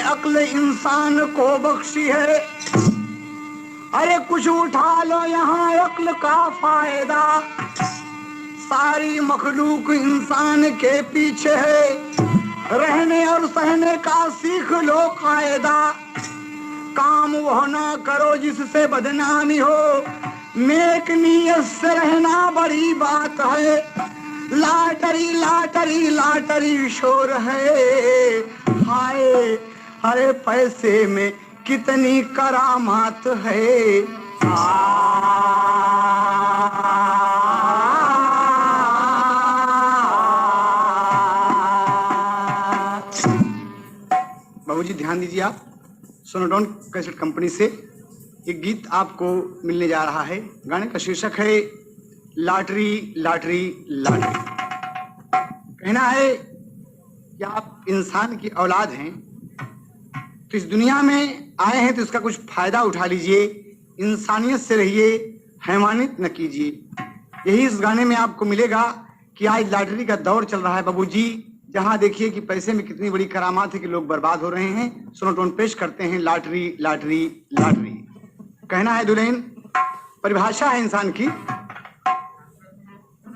अक्ल इंसान को बख्शी है। अरे कुछ उठा लो यहाँ अक्ल का फायदा, सारी मखलूक इंसान के पीछे है। रहने और सहने का सीख लो कायदा, काम वह ना करो जिससे बदनामी हो, नेक नीयत से रहना बड़ी बात है। लाटरी लाटरी लाटरी शोर है, हाय अरे पैसे में कितनी करामात है। बाबूजी ध्यान दीजिए, आप सोनोटोन कैसेट कंपनी से एक गीत आपको मिलने जा रहा है। गाने का शीर्षक है लाटरी लाटरी लाटरी। कहना है कि आप इंसान की औलाद हैं तो इस दुनिया में आए हैं तो इसका कुछ फायदा उठा लीजिए, इंसानियत से रहिए, हैवानियत न कीजिए। यही इस गाने में आपको मिलेगा कि आज लॉटरी का दौर चल रहा है बाबूजी, जहां देखिए कि पैसे में कितनी बड़ी करामात है कि लोग बर्बाद हो रहे हैं। सोनोटोन पेश करते हैं लॉटरी लॉटरी लॉटरी। कहना है दुल्हन, परिभाषा है इंसान की।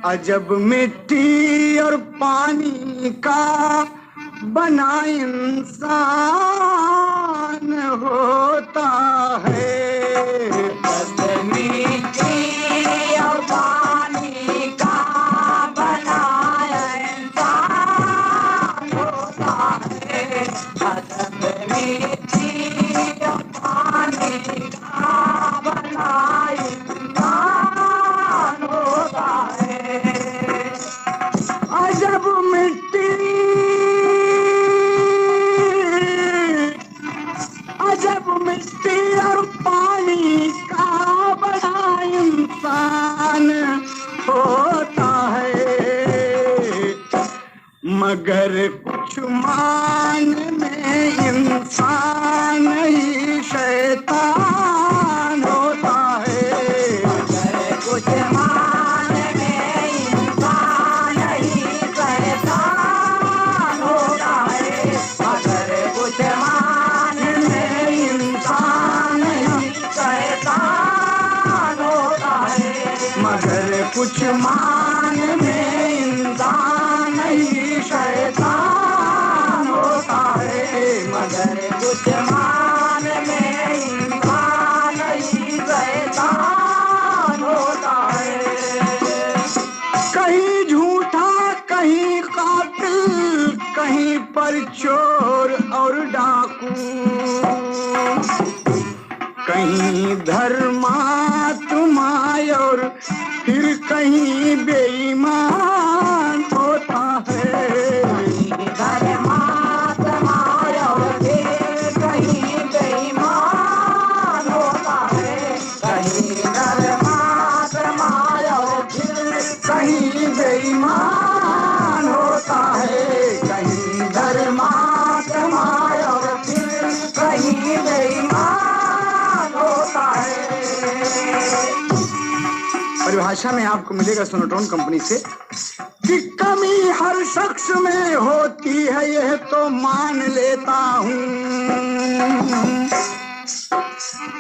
अजब मिट्टी और पानी का बना इंसान होता है। अजब मिट्टी और पानी का बना इंसान होता है। अजब मिट्टी और पानी का बना इंसान होता है। अजब मिट्टी और पानी का बड़ा इंसान होता है, मगर कुछ मान में इंसान ही शैतान होता है। मगर कुछ मान में इंसान ही शैतान होता है। मगर कुछ मान में इंसान ही शैतान होता है। मगर कुछ मान में इंसान ही शैतान होता है। मगर कुछ मान में इंसान ही शैतान होता है। कहीं झूठा कहीं कातिल, कहीं पर चोर और डाकू, कहीं धर्मात्मा और फिर कहीं बेईमान होता है। धर्मात्मा और फिर कहीं बेईमान होता है। कहीं धर्मात्मा और फिर कहीं बेईमान होता है। कहीं धर्मात्मा और फिर कहीं बेईमान होता है। परिभाषा में आपको मिलेगा सोनोटोन कंपनी से कि कमी हर शख्स में होती है यह तो मान लेता हूँ।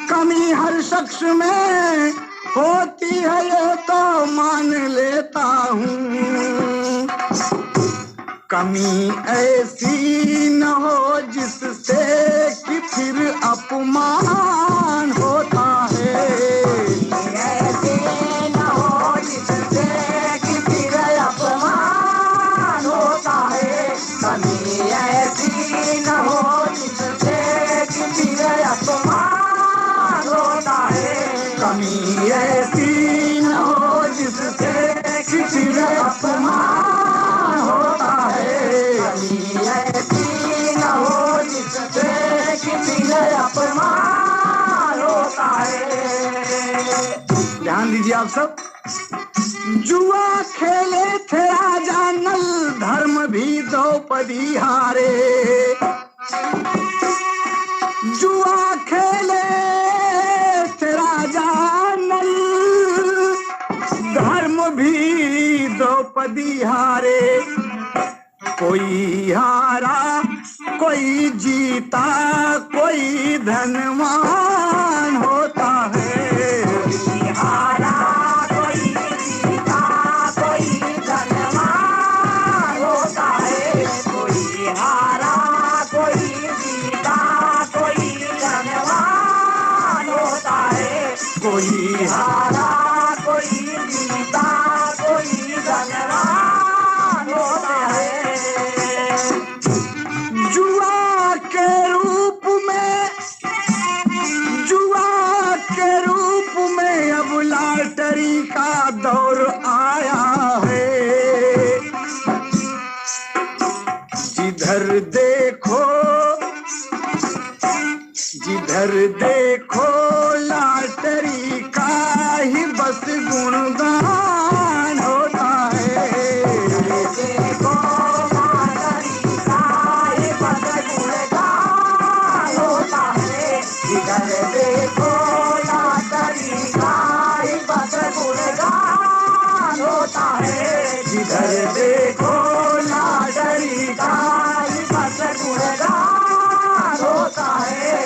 कमी हर शख्स में होती है यह तो मान लेता हूँ। कमी ऐसी न हो जिससे कि फिर अपमान होता है। ऐसी न हो जिससे कि फिर अपमान होता है। कमी ऐसी न हो जिससे कि फिर अपमान होता है। कमी ऐसी न हो जिससे कि फिर अपमान होता है। कमी ऐसी न हो जिससे कि फिर अपमान होता है। ध्यान दीजिए आप सब, जुआ खेले थे राजा नल, धर्म भी द्रौपदी हारे। जुआ खेले थे राजा नल, धर्म भी द्रौपदी हारे। कोई हारा कोई जीता कोई धनवान होता है, कोई हारा कोई जीता, कोई धनवान होता है, कोई हारा कोई जीता, कोई धनवान होता है, कोई हारा कोई जीता, कोई धनवान होता है। जुआ के रूप में, जुआ के रूप में अब लॉटरी का दौर आया है। जिधर देखो, जिधर देखो लॉटरी का ही बस गुणगान होता है। देखो लॉटरी का ही बस गुणगान होता है। जिधर देखो लॉटरी का ही बस गुणगान होता है। जिधर देखो लॉटरी का ही बस गुणगान होता है।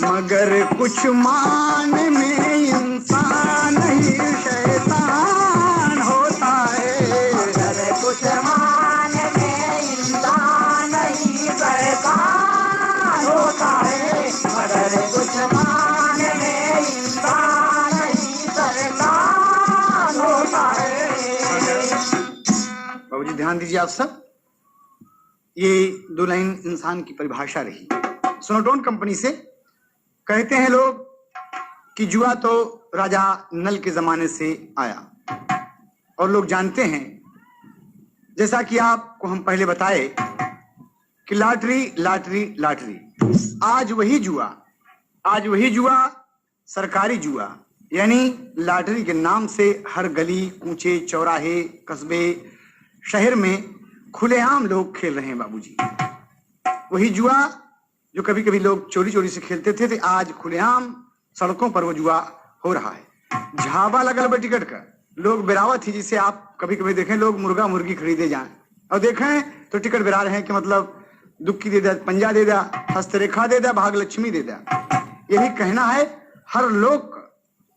मगर कुछ मान में इंसान ही शैतान होता है। मगर कुछ मान में इंसान ही शैतान होता है। मगर कुछ मान में इंसान ही शैतान होता है। बाबूजी ध्यान दीजिए आप सब, ये 2 लाइन इंसान की परिभाषा रही। सोनोटोन कंपनी से कहते हैं लोग कि जुआ तो राजा नल के जमाने से आया और लोग जानते हैं, जैसा कि आपको हम पहले बताए कि लॉटरी लॉटरी लॉटरी, आज वही जुआ, आज वही जुआ सरकारी जुआ, यानी लॉटरी के नाम से हर गली कूचे चौराहे कस्बे शहर में खुलेआम लोग खेल रहे हैं बाबूजी। वही जुआ जो कभी कभी लोग चोरी चोरी से खेलते थे, आज खुलेआम सड़कों पर वो जुआ हो रहा है। झाबा लगल बा टिकट का, लोग बिरावत ही, जिसे आप कभी कभी देखें लोग मुर्गा मुर्गी खरीदे जाएं और देखें तो टिकट बिरा रहे हैं कि मतलब दुक्की दे दे, पंजा दे दे, हस्तरेखा दे दे, भाग लक्ष्मी दे दे। यही कहना है, हर लोग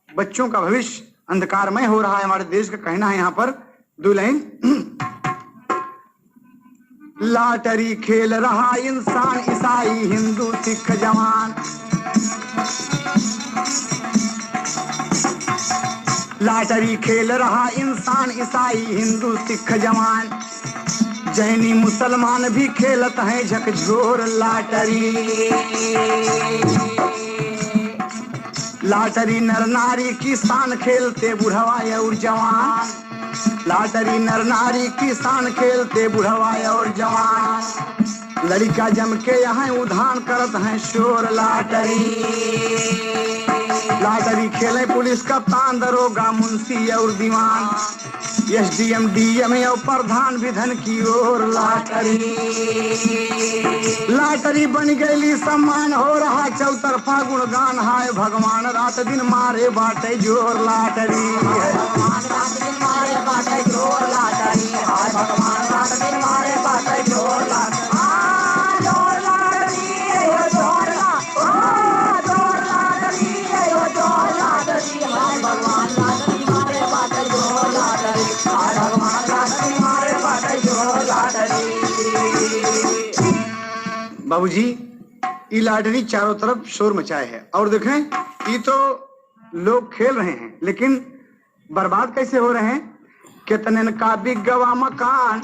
बच्चों का भविष्य अंधकारमय हो रहा है। हमारे देश का कहना है यहाँ पर 2 लाइन। लॉटरी खेल रहा इंसान, ईसाई हिंदू सिख जवान। लॉटरी खेल रहा इंसान, ईसाई हिंदू सिख जवान। जैनी मुसलमान भी खेलत हैं झकझोर लॉटरी। लॉटरी नर नारी की शान, खेलते बुढ़वा और जवान। लॉटरी नर नारी की शान, खेलते बुढ़वा और जवान। लड़का जम के यहाँ उधान करत हैं शोर लॉटरी। लॉटरी खेले पुलिस कप्तान, दरोगा मुंशी और दीवान। एसडीएम डीएम और प्रधान विधन की ओर लॉटरी। लॉटरी बन गई सम्मान, हो रहा चौतरफा गुणगान। हाय भगवान रात दिन मारे बाटे जोर लॉटरी। भगवान रात दिन मारे बाटे जोर लॉटरी। हाय भगवान रात दिन मारे बाटे जोर लॉटरी। बाबूजी ये लॉटरी चारों तरफ शोर मचाए है और देखें ये तो लोग खेल रहे हैं लेकिन बर्बाद कैसे हो रहे हैं। कितने का बिक गवा मकान,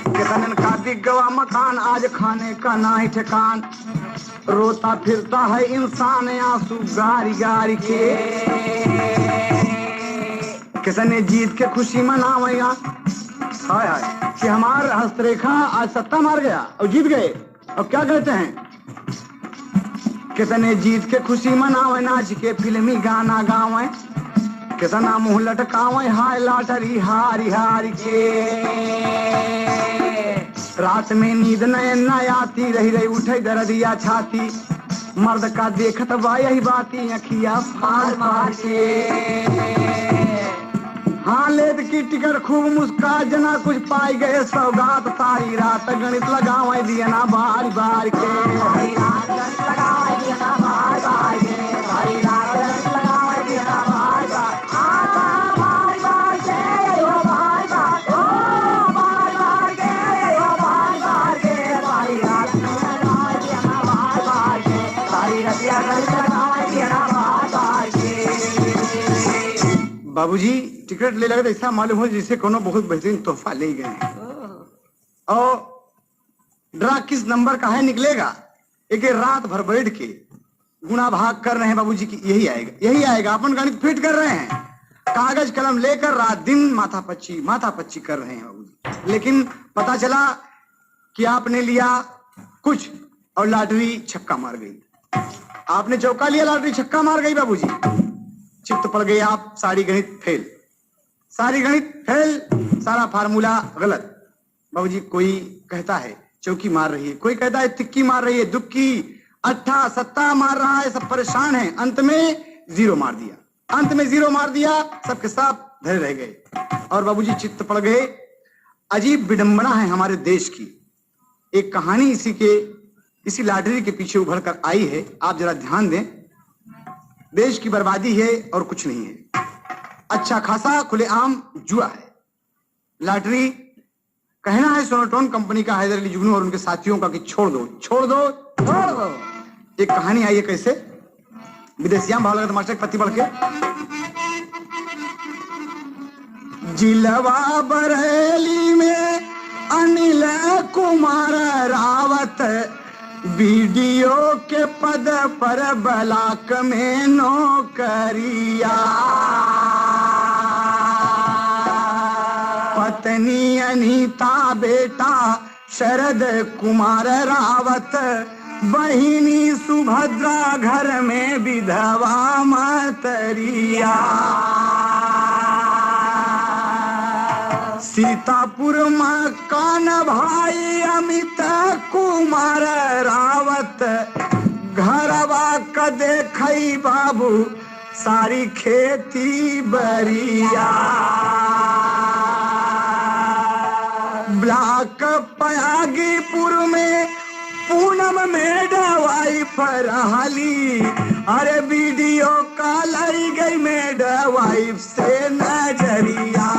कितने का बिक गवा मकान, आज खाने का ना ही ठिकान। रोता फिरता है इंसान आंसू गारी गारी के। कितने जीत के खुशी मनावेगा, हाय हाय कि हमारा हस्तरेखा आज सत्ता मार गया और जीत गए। अब क्या कहते हैं, कितने जीत के खुशी मनावे, नाच के फिल्मी गाना गावे, कितना मुंह लटकावे, हाय लॉटरी हारी हारी के। रात में नींद न आती, रही रही उठे दर्दिया छाती। मर्द का देखत बा यही बाती, अखिया फाड़ फाड़ के। हाँ लेत की टिकट खूब मुस्का जना कुछ पाई गए सौगात सारी रात गणित लगावे दिया ना बार बार के सारी रात गणित लगावे दिया ना बार बार के सारी रात गणित लगावे दिया ना बार बार बार बार के यो बार बार ओ बार बार के यो बार बार के सारी रात लगावे दिया ना बार बार के सारी रतिया गणित लगावे दिया ना बार बार के। बाबूजी टिकट ले लगे तो ऐसा मालूम हो जैसे कोनो बहुत बेहतरीन तोहफा ले गए और ड्रा किस नंबर का है निकलेगा एक रात भर बैठ के गुना भाग कर रहे हैं बाबूजी की यही आएगा अपन गणित फिट कर रहे हैं कागज कलम लेकर रात दिन माथा पच्ची कर रहे हैं बाबूजी। लेकिन पता चला कि आपने लिया कुछ और लॉटरी छक्का मार गई। आपने चौका लिया लॉटरी छक्का मार गई बाबूजी। चित्त पड़ गए आप सारी गणित फेल सारा फार्मूला गलत। बाबूजी कोई कहता है चौकी मार रही है कोई कहता है तिक्की मार रही है दुक्की अट्ठा सत्ता मार रहा है सब परेशान है अंत में जीरो मार दिया सबके सब धरे रह गए और बाबूजी चित्त पड़ गए। अजीब विडंबना है हमारे देश की एक कहानी इसी लॉटरी के पीछे उभर कर आई है आप जरा ध्यान दें। देश की बर्बादी है और कुछ नहीं है अच्छा खासा खुलेआम जुआ है लॉटरी कहना है सोनोटोन कंपनी का हैदर अली जुगनू और उनके साथियों का कि छोड़ दो एक कहानी आई है कैसे विदेशियां भाव लगा मास्टर पति बढ़ के जिलवा बरेली में अनिल कुमार रावत वीडियो के पद पर ब्लॉक में नौकरिया पत्नी अनीता बेटा शरद कुमार रावत बहिनी सुभद्रा घर में विधवा मतरिया सीतापुर मकान भाई अमित कुमार रावत घरवा क देखई बाबू सारी खेती बरिया ब्लॉक पयागीपुर में पूनम में दवाई फरहाली अरे वीडियो कॉल आई गई में दवाई से नजरिया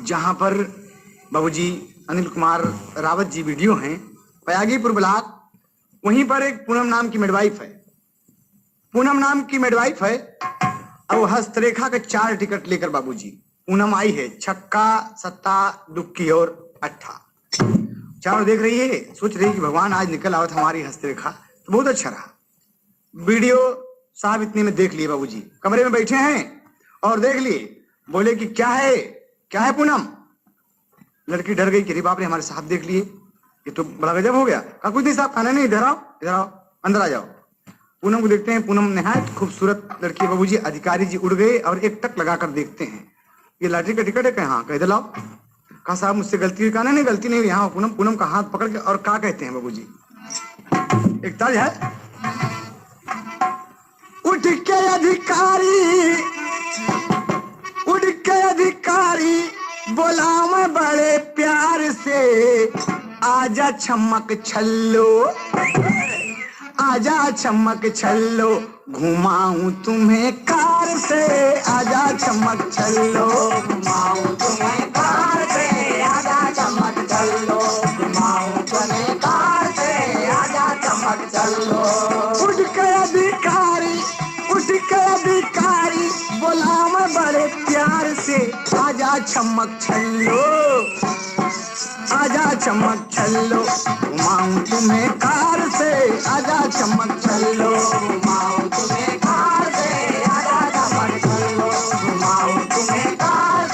जहां पर बाबूजी अनिल कुमार रावत जी वीडियो हैं पयागीपुर ब्लॉक वहीं पर एक पूनम नाम की मिडवाइफ है और हस्तरेखा के 4 टिकट लेकर बाबूजी पूनम आई है छक्का सत्ता दुक्की और अट्ठा चारों देख रही है सोच रही कि भगवान आज निकल आवत हमारी हस्तरेखा तो बहुत अच्छा रहा। वीडियो साहब इतने में देख लिए बाबूजी कमरे में बैठे हैं और देख लिए बोले कि क्या है पूनम। लड़की डर गई कि अरे बाप रे हमारे साहब देख लिए ये तो बड़ा गजब हो गया। कहा कुछ नहीं साहब खाना नहीं इधर आओ अंदर आ जाओ। पूनम को देखते हैं पूनम नहायत खूबसूरत लड़की बाबूजी। अधिकारी जी उड़ गए और एक टक लगाकर देखते हैं ये लॉटरी का टिकट है कहा हाँ कह लाओ। कहा साहब मुझसे गलती हुई। कहा नहीं गलती नहीं हुई यहाँ पूनम का हाथ पकड़ के और क्या कहते हैं बाबूजी एक ताज है उठ के अधिकारी बोला मैं बड़े प्यार से आजा चमक छल्लो घुमाऊं तुम्हें कार से आजा चमक छल्लो घुमाऊं तुम्हें कार से आजा चमक छल्लो घुमाऊं तुम्हें कार से आजा चमक छल्लो। उठ के अधिकारी बोला मैं बड़े प्यार से आजा चमक छल्लो घुमाऊं तुम्हें कार से आजा चमक छल्लो घुमाऊं तुम्हें कार से आजा चमक छल्लो घुमाऊं तुम्हें कार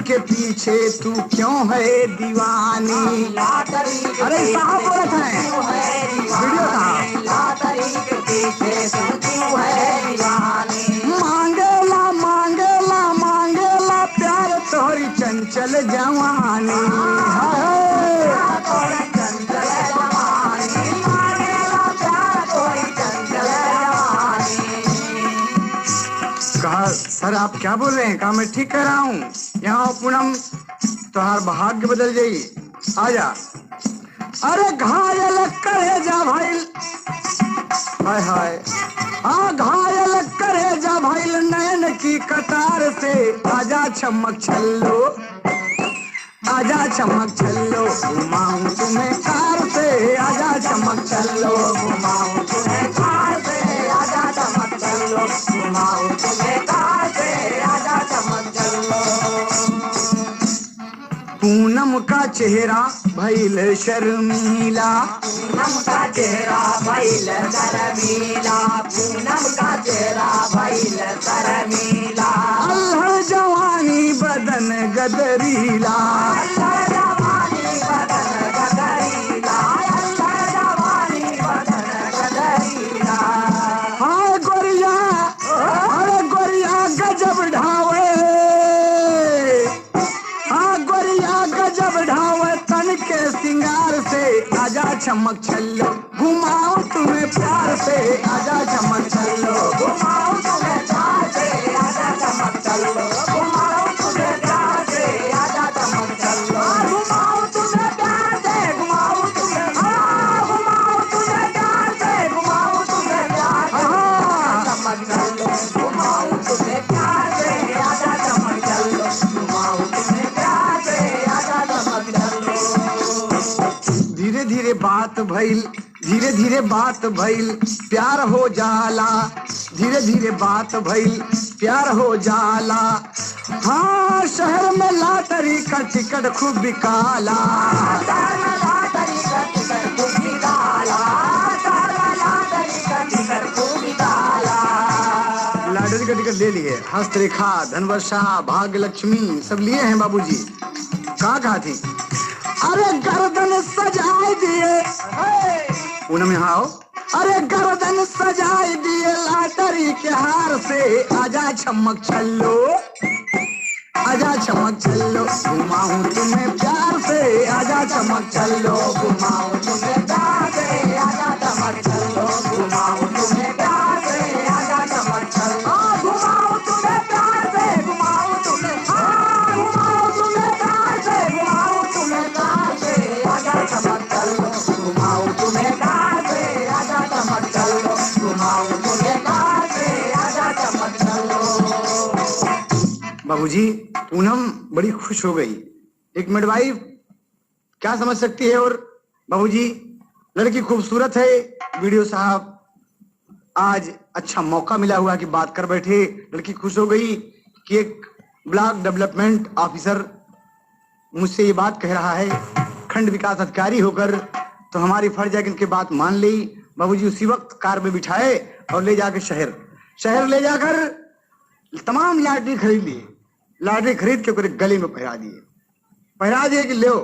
के पीछे तू क्यों है दीवानी? अरे साहब बोलत हैं वीडियो साहब। मांगेला मांगेला मांगेला प्यार तोरी चंचल जवानी है। कहा सर आप क्या बोल रहे हैं? कहा मैं ठीक कह रहा हूँ। यहाँ पूनम तुम्हार भाग्य बदल जाई, आजा। अरे घायल करे जा भाई, हाय हाय, हाँ घायल करे जा भाई नैन की कतार से। आजा चमक छल्लो, आजा चमक छल्लो, घुमाऊं तुम्हें कार से। आजा चमक छल्लो, घुमाऊं तुम्हें कार से। आजा चमक छल्लो, घुमाऊं तुम्हें कार से। आजा चमक छल्लो। पूनम का चेहरा भइल शर्मीला, पूनम का चेहरा भइल शर्मीला, पूनम का चेहरा भइल शर्मीला। अल्हड़ जवानी बदन गदरीला, अल्हड़ जवानी बदन गदरीला, अल्हड़ जवानी बदन गदरीला। हाय गोरिया, अरे गोरिया गजब ढावे, गजब ढावे तन के सिंगार से। आजा चमक छल्लो, घुमाओ तुम्हें प्यार से। आजा चमक छल्लो, घुमाओ तुम्हें प्यार से। आजा चमक छल्लो, घुमाओ तुम्हें प्यार से। आजा चमक छल्लो, घुमाओ तुम्हें प्यार से। घुमाओ तुम्हें, घुमाओ तुम्हें प्यार से। घुमाओ तुम्हें प्यार से। चमक छल्लो, घुमाओ तुम्हें प्यार से। आजा चमक छल्लो, घुमाओ तुम्हें प्यार से। धीरे धीरे बात भइल, धीरे धीरे बात भइल, प्यार हो जाला। धीरे धीरे बात भइल, प्यार हो जाला। हाँ शहर में लॉटरी का टिकट खूब बिकाला, शहर में लॉटरी का टिकट खूब बिकाला, शहर में लॉटरी का टिकट खूब बिकाला। लॉटरी का टिकट ले लिए, हस्तरेखा, धनवर्षा, भाग्य लक्ष्मी सब लिए हैं बाबूजी। कहा थी? अरे गर्दन सजाए दिए, पूनम यहाँ आओ। अरे गर्दन सजाए दिए लॉटरी के हार से। आजा चमक छल्लो, आजा चमक छल्लो, घुमाऊं तुम्हें प्यार से। आजा चमक छल्लो, घुमाऊं तुम्हें प्यार से। आजा चमक छल्लो, घुमाऊं तुम्हें प्यार से। आजा चमक छल्लो, घुमाऊं तुम्हें प्यार से। घुमाऊं तुम्हें, घुमाऊं तुम्हें प्यार से। घुमाऊं तुम्हें प्यार से। आजा चमक छल्लो, घुमाऊं तुम्हें प्यार से। आजा चमक छल्लो, घुमाऊं तुम्हें प्यार से। आजा चमक छल्लो। बाबूजी पूनम बड़ी खुश हो गई। एक मिडवाइफ क्या समझ सकती है? और बाबूजी लड़की खूबसूरत है। वीडियो साहब आज अच्छा मौका मिला हुआ कि बात कर बैठे। लड़की खुश हो गई कि एक ब्लॉक डेवलपमेंट ऑफिसर मुझसे ये बात कह रहा है खंड विकास अधिकारी होकर, तो हमारी फर्ज है कि इनकी बात मान ली। बाबूजी उसी वक्त कार में बिठाए और ले जाकर शहर ले जाकर तमाम लॉटरी खरीद लिए। लॉटरी खरीद के पूरे गले में पहरा दिए कि लो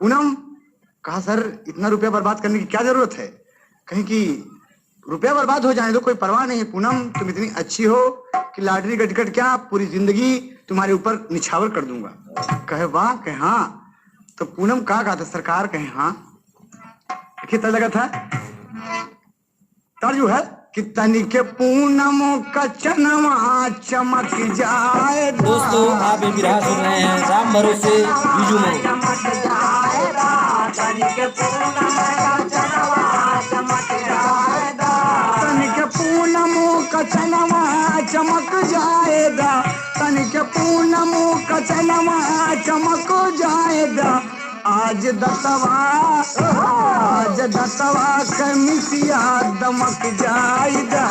पूनम। कहा सर इतना रुपया बर्बाद करने की क्या जरूरत है? कहीं कि रुपया बर्बाद हो जाए तो कोई परवाह नहीं है पूनम, तुम इतनी अच्छी हो कि लॉटरी का टिकट क्या पूरी जिंदगी तुम्हारे ऊपर निछावर कर दूंगा। कहे वाह, कहे हाँ। तो पूनम कहा था सरकार? कहे हाँ। कितना लगा था तर्जु है कि तनिक पूनम का चनवा चमक जाए। दोस्तों आप ये बिरहा सुन रहे हैं राम भरोसे बीजू में। चमक जाएगा तनिक पूनम का चनवा चमक जाएगा, तनिक पूनम का चनवा चमक जाएगा, तनिक पूनम का चनवा चमक जाएगा। आज दसवा कमिसिया दमक जाएगा,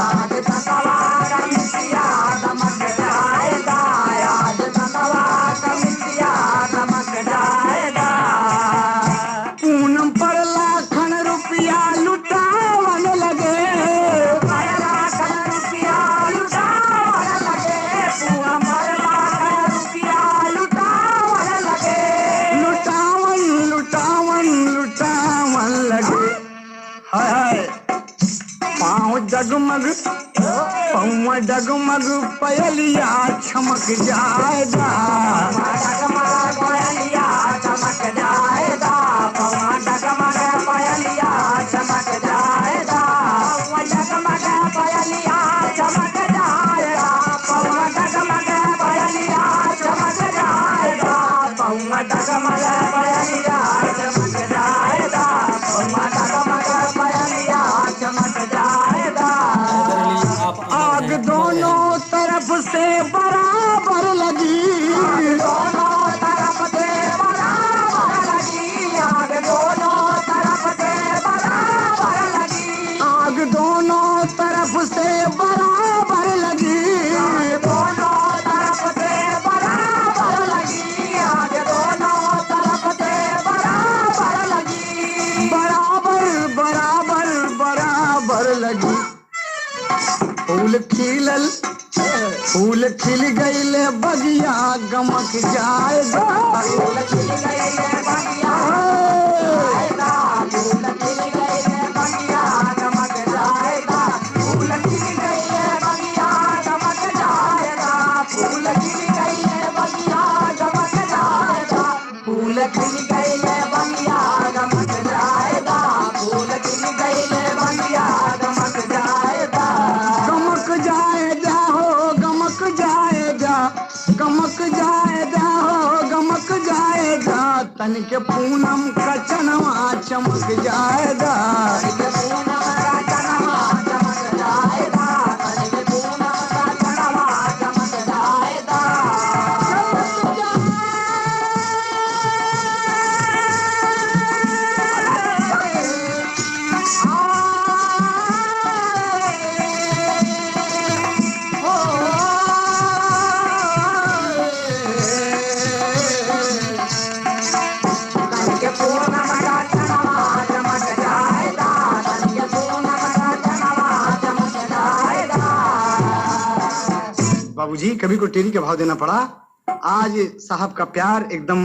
आज दसवा कमिसिया दमक जाएगा, आज दसवा कमिसिया दमक जाएगा। पूनम पर लाखन रुपया लुटावन लगे, पर लाखन रुपया लुटावन लगे, पूनम पर लाखन रुपया डगमग पौवा डगमग पयलिया चमक जाएगा डगमग पयलिया चमक जाएगा पौवा डगमग पयलिया चमक जाएगा पौवा डगमग पयलिया चमक जाएगा पौवा डगमग पयलिया चमक जाएगा पौवा डगमग पयलिया चमक जाएगा पौवा डगमग पयलिया चमक जाएगा आग दोनों तरफ से बराबर लगी दोनों तरफ से बराबर लगी आग दोनों तरफ से बराबर लगी आग दोनों तरफ से बराबर लगी दोनों तरफ से बराबर लगी आग दोनों तरफ से बराबर लगी बराबर बराबर बराबर लगी फूल खिल गईले बगिया गमक जाएगा फूल खिल गई है बगिया जाएगा फूल खिल गई है बगिया चमक जाएगा फूल खिल गई है बगिया चमक जाएगा फूल खिल गई है बगिया चमक जाएगा फूल खिल गई है बगिया चमक जाएगा फूल खिल गई है बगिया चमक जाएगा गमक जाएगा हो गमक जाएगा गमक जाएगा हो गमक जाएगा तन के पूनम का चनवा चमक जाएगा पूनम का चनवा चमक जाएगा पूनम का चनवा चमक जाएगा बाबूजी कभी को टेरी का भाव देना पड़ा। आज साहब का प्यार एकदम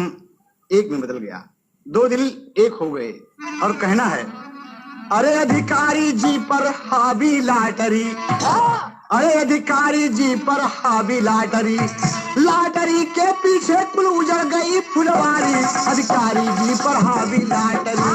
एक में बदल गया, दो दिल एक हो गए और कहना है अरे अधिकारी जी पर हावी लाटरी अरे अधिकारी जी पर हावी लाटरी लाटरी के पीछे कुल उजड़ गई फुलवारी अधिकारी जी पर हावी लाटरी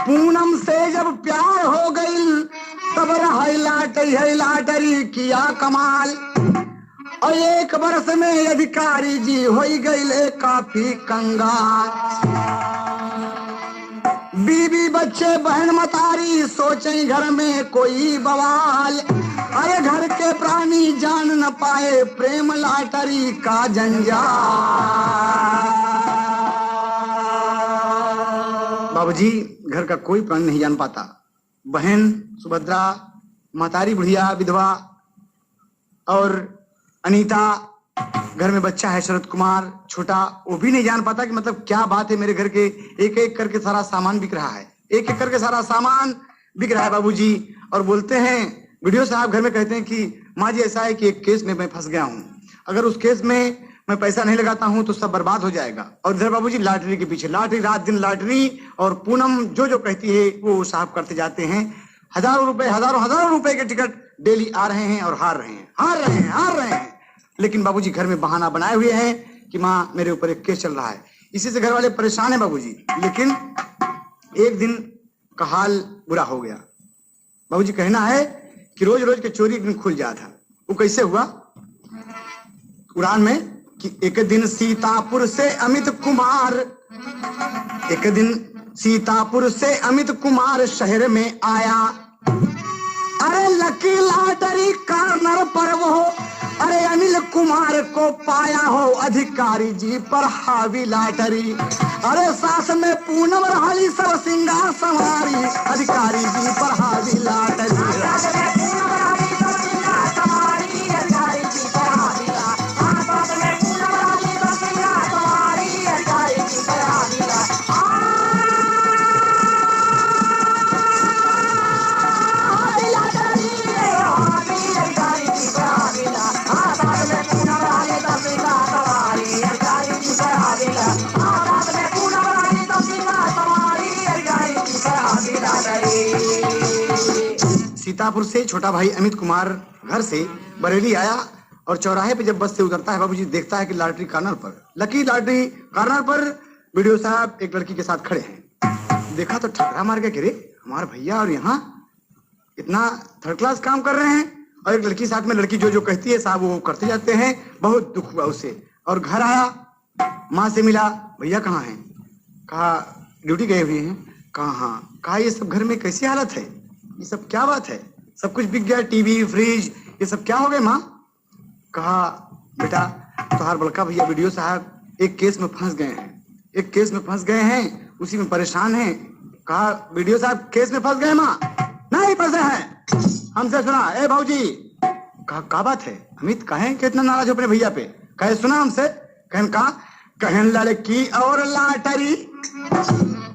पूनम से जब प्यार हो गई तब है लाटरी किया कमाल और एक बरस में अधिकारी जी हो गई काफी कंगाल। बीबी बच्चे बहन मतारी सोचे घर में कोई बवाल अरे घर के प्राणी जान न पाए प्रेम लाटरी का जंजाल। बाबूजी घर का कोई प्राणी नहीं जान पाता, बहन सुभद्रा, महतारी बुढ़िया विधवा और अनीता, घर में बच्चा है शरद कुमार छोटा, वो भी नहीं जान पाता कि मतलब क्या बात है मेरे घर के एक एक करके सारा सामान बिक रहा है, एक एक करके सारा सामान बिक रहा है बाबूजी। और बोलते हैं वीडियो साहब घर में कहते हैं कि माँ जी ऐसा है कि एक केस में मैं फंस गया हूँ, अगर उस केस में मैं पैसा नहीं लगाता हूं तो सब बर्बाद हो जाएगा। और इधर बाबूजी लाटरी के पीछे लाटरी, रात दिन लाटरी, और पूनम जो जो कहती है वो साहब करते जाते हैं। हजारों रुपए हजारों रुपए के टिकट डेली आ रहे हैं और हार रहे हैं। लेकिन बाबूजी घर में बहाना बनाए हुए हैं कि माँ मेरे ऊपर एक केस चल रहा है, इसी से घर वाले परेशान है बाबूजी। लेकिन एक दिन का हाल बुरा हो गया। बाबूजी कहना है कि रोज रोज के चोरी एक दिन खुल जाता था। वो कैसे हुआ? कुरान में कि एक दिन सीतापुर से अमित कुमार शहर में आया। अरे लकी लॉटरी कार्नर पर वो अरे अनिल कुमार को पाया हो, अधिकारी जी पर हावी लॉटरी। अरे सास में पूनम रहली सब सिंगार संवारी, अधिकारी जी पर हावी लॉटरी। सीतापुर से छोटा भाई अमित कुमार घर से बरेली आया और चौराहे पे जब बस से उतरता है बाबूजी देखता है कि लॉटरी कॉर्नर पर, लकी लॉटरी कॉर्नर पर वीडियो साहब एक लड़की के साथ खड़े हैं। देखा तो ठकरा मार गया कि रे हमारे भैया और यहाँ इतना थर्ड क्लास काम कर रहे हैं और एक लड़की साथ में, लड़की जो जो कहती है साहब वो करते जाते हैं। बहुत दुख हुआ उसे और घर आया, माँ से मिला, भैया कहाँ हैं? कहा ड्यूटी गए हुए हैं। कहा हाँ। कहा ये सब घर में कैसी हालत है, ये सब क्या बात है, सब कुछ बिक गया, टीवी फ्रिज ये सब क्या हो गए माँ? कहा बेटा तुम्हारे बड़का भैया वीडियो साहब एक केस में फंस गए हैं, एक केस में फंस गए हैं, उसी में परेशान हैं। कहा वीडियो साहब केस में फंस गए माँ? नहीं फंसे हैं, हमसे सुना। ए भाऊजी कहा क्या बात है अमित, कहें कितना नाराज हो अपने भैया पे? कहे सुना हमसे। कहन कहा कहन लड़की और लाटरी,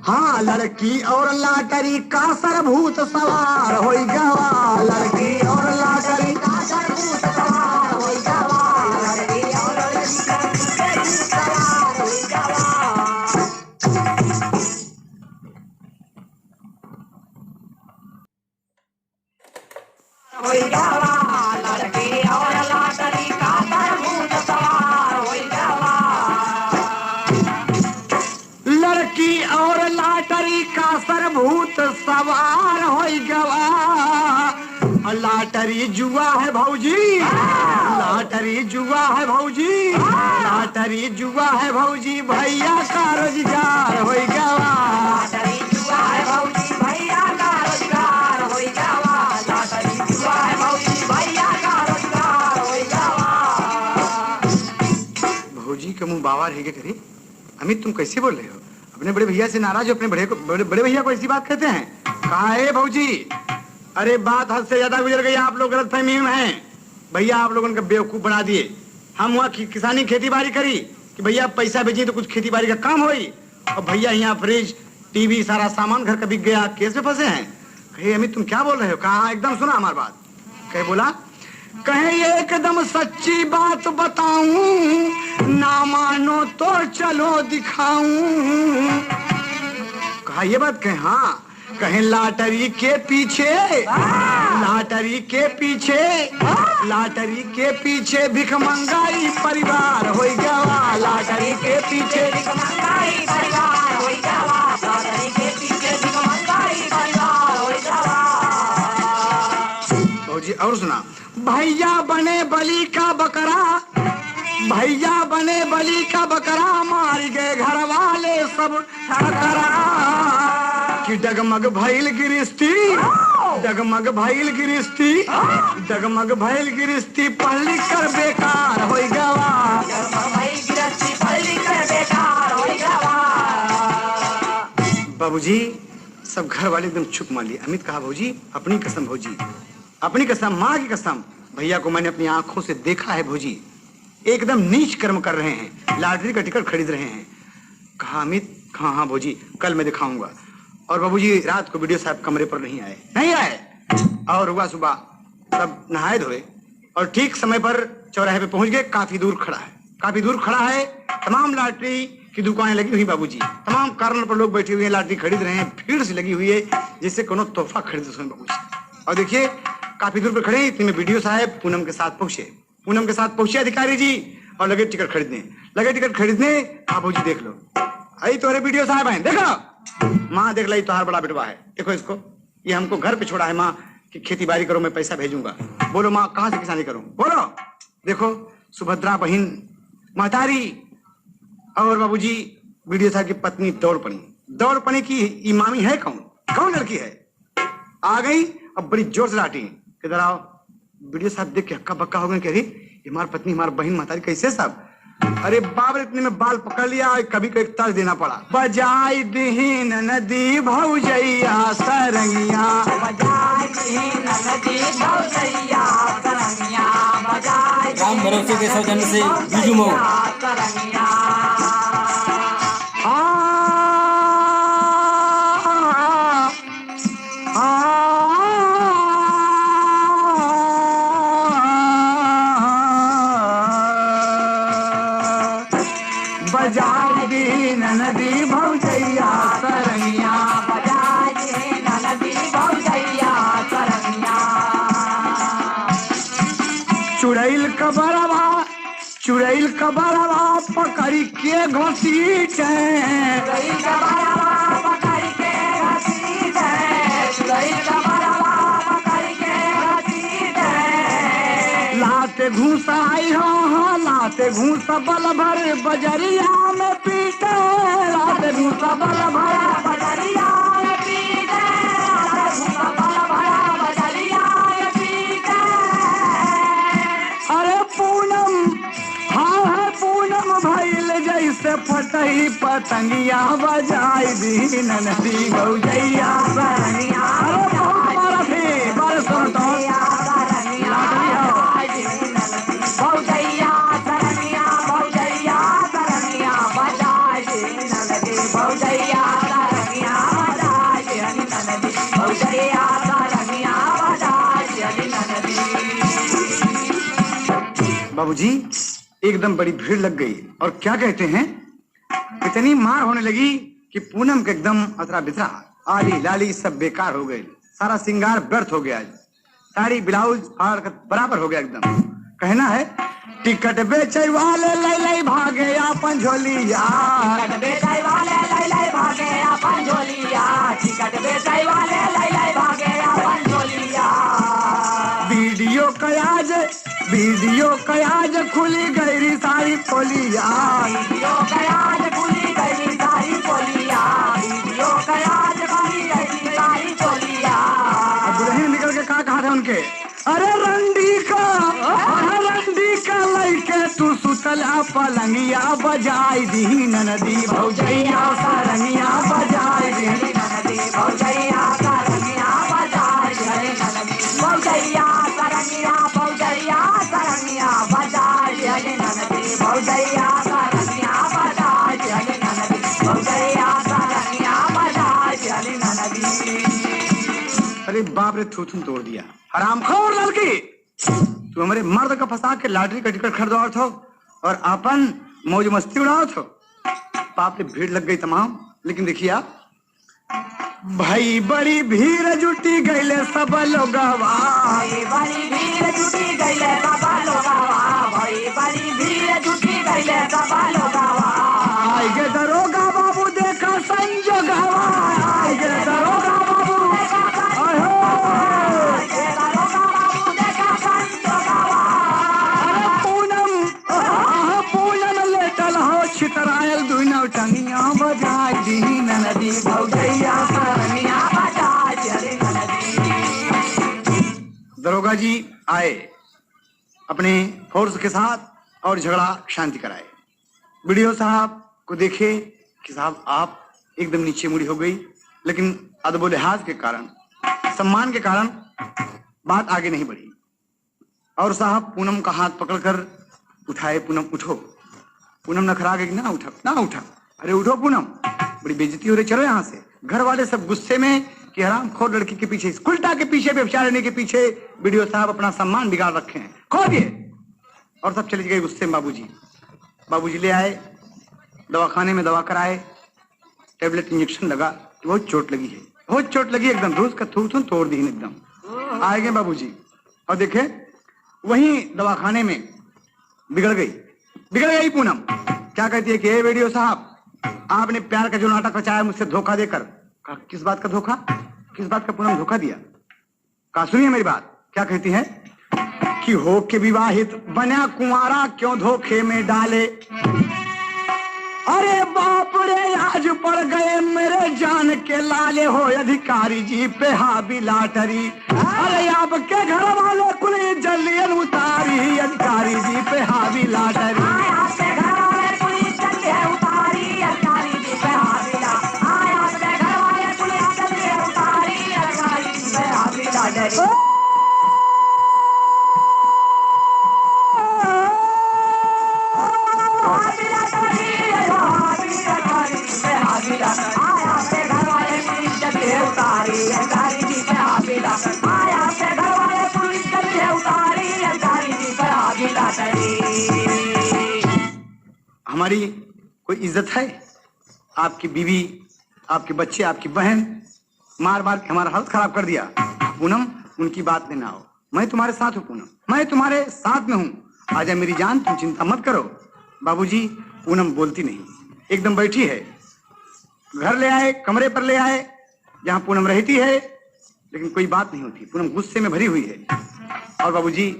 हाँ लड़की और लाटरी का सरभूत सवार हो गवा, लड़की और लाटरी का सरभूत सवार हो गवा, लड़की और लाटरी सवार हो गवा। हो गवा, लड़की और लाटरी का सरभूत सवार हो गवा, लड़की और लाटरी का सरभूत सवार हो गवा। लाटरी जुआ है भौजी, लाटरी जुआ है भौजी, लाटरी जुआ है भौजी, भैया का रोजगार हो गवा, लाटरी जुआ है भौजी, भैया का रोजगार हो गवा, लाटरी जुआ है भौजी, भैया का रोजगार हो गवा। भौजी का मुंह बावा रह गया करे। अमित तुम कैसे बोल रहे हो? अपने बड़े भैया से नाराज हो, अपने बड़े भैया को ऐसी बात कहते हैं? कहा है भौजी अरे बात हद से ज्यादा गुजर गई, आप लोग गलतफहमी में हैं। भैया आप लोगों ने बेवकूफ बना दिए। हम वहाँ किसानी खेती बाड़ी करी कि भैया पैसा भेजिए तो कुछ खेती बाड़ी का काम होई, और भैया यहाँ फ्रिज टीवी सारा सामान घर का बिक गया, केस में फंसे हैं। कहे अमित तुम क्या बोल रहे हो? कहा एकदम सुना हमारी बात। कहे बोला कहे एकदम सच्ची बात बताऊं, ना मानो तो चलो दिखाऊं। कहा ये बात? कहे हाँ। कहे लाटरी के पीछे, लाटरी के पीछे, लाटरी के पीछे भिखमंगाई परिवार हो गया, लाटरी के पीछे भिखमंगाई परिवार हो गया, लाटरी के पीछे भिखमंगाई परिवार हो गया। भौजी और सुना, भैया बने बलि का बकरा, भैया बने बलि का बकरा, मार गए घर वाले सब ठकरा, कि डगमग भइल गिरस्ती, डगमग भइल गिरस्ती, डगमग भइल गिरस्ती, पढ़ लिख कर बेकार हो गवा, डगमग भइल गिरस्ती, पढ़ लिख कर बेकार हो गवा। बाबूजी सब घर वाले एकदम चुप मान लिए। अमित कहा भौजी अपनी कसम, भौजी अपनी कसम, माँ की कसम, भैया को मैंने अपनी आंखों से देखा है भौजी, एकदम नीच कर्म कर रहे हैं, लॉटरी का टिकट खरीद रहे हैं। कहा अमित हाँ हाँ भौजी कल मैं दिखाऊंगा। और बाबूजी रात को वीडियो साहब कमरे पर नहीं आए, और हुआ सुबह सब नहाए धोए और ठीक समय पर चौराहे पे पहुंच गए। काफी दूर खड़ा है, काफी दूर खड़ा है, तमाम लॉटरी की दुकानें लगी हुई बाबूजी, तमाम कॉर्नर पर लोग बैठे हुए हैं, लॉटरी खरीद रहे हैं, भीड़ से लगी हुई है जिससे कोनो तोहफा खरीद सकें बाबूजी। और देखिए काफी दूर पर खड़े हैं, इतने में वीडियो साहब पूनम के साथ पहुंचे, पूनम के साथ पहुंचे अधिकारी जी और लगे टिकट खरीदने, लगे टिकट खरीदने। हाँ भौजी देख लो, आई तुम्हारे वीडियो साहब हैं, देखो माँ देख लाई तुम्हारा बड़ा बेटवा है, देखो इसको, ये हमको घर पे छोड़ा है माँ कि खेती बाड़ी करो मैं पैसा भेजूंगा। बोलो माँ कहाँ से किसानी करूं? बोलो देखो सुभद्रा बहन महतारी और बाबूजी वीडियो साहब की पत्नी दौड़ पड़ी की इमामी है कौन, कौन लड़की है? आ गई अब बड़ी जोर से डांटी, इधर आओ। वीडियो साहब देख के हक्का बक्का हो गए, कह रही हमारी पत्नी हमारी बहन महतारी कैसे साहब? अरे बाप रे इतने में बाल पकड़ लिया, कभी को एक तर्ज देना पड़ा। बजाई दीन नदी भौजैया सरंगिया, बजाई दीन नदी भौजैया सरंगिया, बजाई राम भरोसे के सौजन्य से बीजू मऊ। बजाई दीन नदी भौजैया सरंगिया, बजाई दीन नदी भौजैया सरंगिया, कबरवा चुड़ैल कबरवा पकड़ी के घसीट लाते घूस आई हाँ लाते घूस बल भर बजरिया में पीटे लाते घूस बल भर बजरिया में पीटे अरे पूनम हाँ है पूनम भइल जैसे फटही पतंगिया बजाई दी नदी गौजैया सरनिया अरे बहुत बड़ा थी बरसों तो बाबूजी एकदम बड़ी भीड़ लग गई और क्या कहते हैं इतनी मार होने लगी कि पूनम के एकदम अतरा बितरा आली लाली सब बेकार हो गए सारा श्रृंगार व्यर्थ हो गया साड़ी ब्लाउज बराबर हो गया एकदम कहना है टिकट बेचे वाले लई लई भागे अपन झोलिया टिकट बेचे वाले लई लई भागे अपन झोलिया टिकट बेचे वाले लई लई भागे अपन झोलिया वीडियो कयाज खुली गई सारी पोलिया वीडियो कयाज खुली गई सारी पोलिया वीडियो कयाज खुली गई सारी पोलिया दुल्हन निकल के कहा थे उनके अरे रंडी का लइके तू सुतला पलंगिया बजाई दी नदी भौजैया सरंगिया बजाई दी नदी भौजैया सरंगिया बजाई दी नदी भौजैया सरंगिया भौजैया सरंगिया बजाई दी नदी भौजैया सरंगिया बजाई दी नदी भौजैया सरंगिया बजाई दी नदी। अरे बाप रे थूथुन तोड़ दिया हरामखोर लड़की तू हमारे मर्द का फंसा के लॉटरी का टिकट खरीदवा थो और अपन मौज मस्ती उड़ाओ थो बाप रे भीड़ लग गई तमाम लेकिन देखिए आप भाई बड़ी भीड़ जुटी गईले सब लोग भाई बड़ी भीड़ जुटी गईले सब लोग भाई बड़ी भीड़ जुटी गईले सब लोग आई गे दरोगा बाबू देखा संजोग आई गे दरोगा बाबू छितरायल दुना टंगिया बजाई दी नदी भौजैया सरनिया बजाई दी नदी। दरोगा जी आए अपने फोर्स के साथ और झगड़ा शांति कराए वीडियो साहब को देखे कि साहब आप एकदम नीचे मुड़ी हो गई लेकिन अदब लिहाज के कारण सम्मान के कारण बात आगे नहीं बढ़ी और साहब पूनम का हाथ पकड़कर उठाए पूनम उठो पूनम नखरा गई ना उठा अरे उठो पूनम बड़ी बेइज्जती हो रही चलो यहाँ से घर वाले सब गुस्से में कि हरामखोर लड़की के पीछे उल्टा के पीछे व्यभिचार लेने के पीछे वीडियो साहब अपना सम्मान बिगाड़ रखे हैं खो दिए और सब चले गए गुस्से में बाबूजी ले आए दवाखाने में दवा कराए टेबलेट इंजेक्शन लगा बहुत चोट लगी एकदम रोज का थूथुन तोड़ दी एकदम आए गए बाबूजी और देखे वहीं दवाखाने में बिगड़ गई पूनम क्या कहती है कि ए वीडियो साहब आपने प्यार का जो नाटक रचाया मुझसे धोखा देकर किस बात का धोखा किस बात का पूनम धोखा दिया कहा सुनिए मेरी बात क्या कहती है कि हो के विवाहित बना कुंवारा क्यों धोखे में डाले अरे बाप रे आज पड़ गए मेरे जान के लाले हो अधिकारी जी पे हावी लाटरी अरे आपके घर वाले कुल जल्लियन उतारी अधिकारी जी पे हावी लाटरी हमारी कोई इज्जत है आपकी बीवी आपके बच्चे आपकी बहन मार के हमारा हालत खराब कर दिया पूनम उनकी बात में ना हो मैं तुम्हारे साथ हूँ पूनम मैं तुम्हारे साथ में हूँ आजा मेरी जान, तुम चिंता मत करो। बाबूजी, पूनम बोलती नहीं, एकदम बैठी है। घर ले आए, कमरे पर ले आए जहां पूनम रहती है, लेकिन कोई बात नहीं होती। पूनम गुस्से में भरी हुई है। और बाबूजी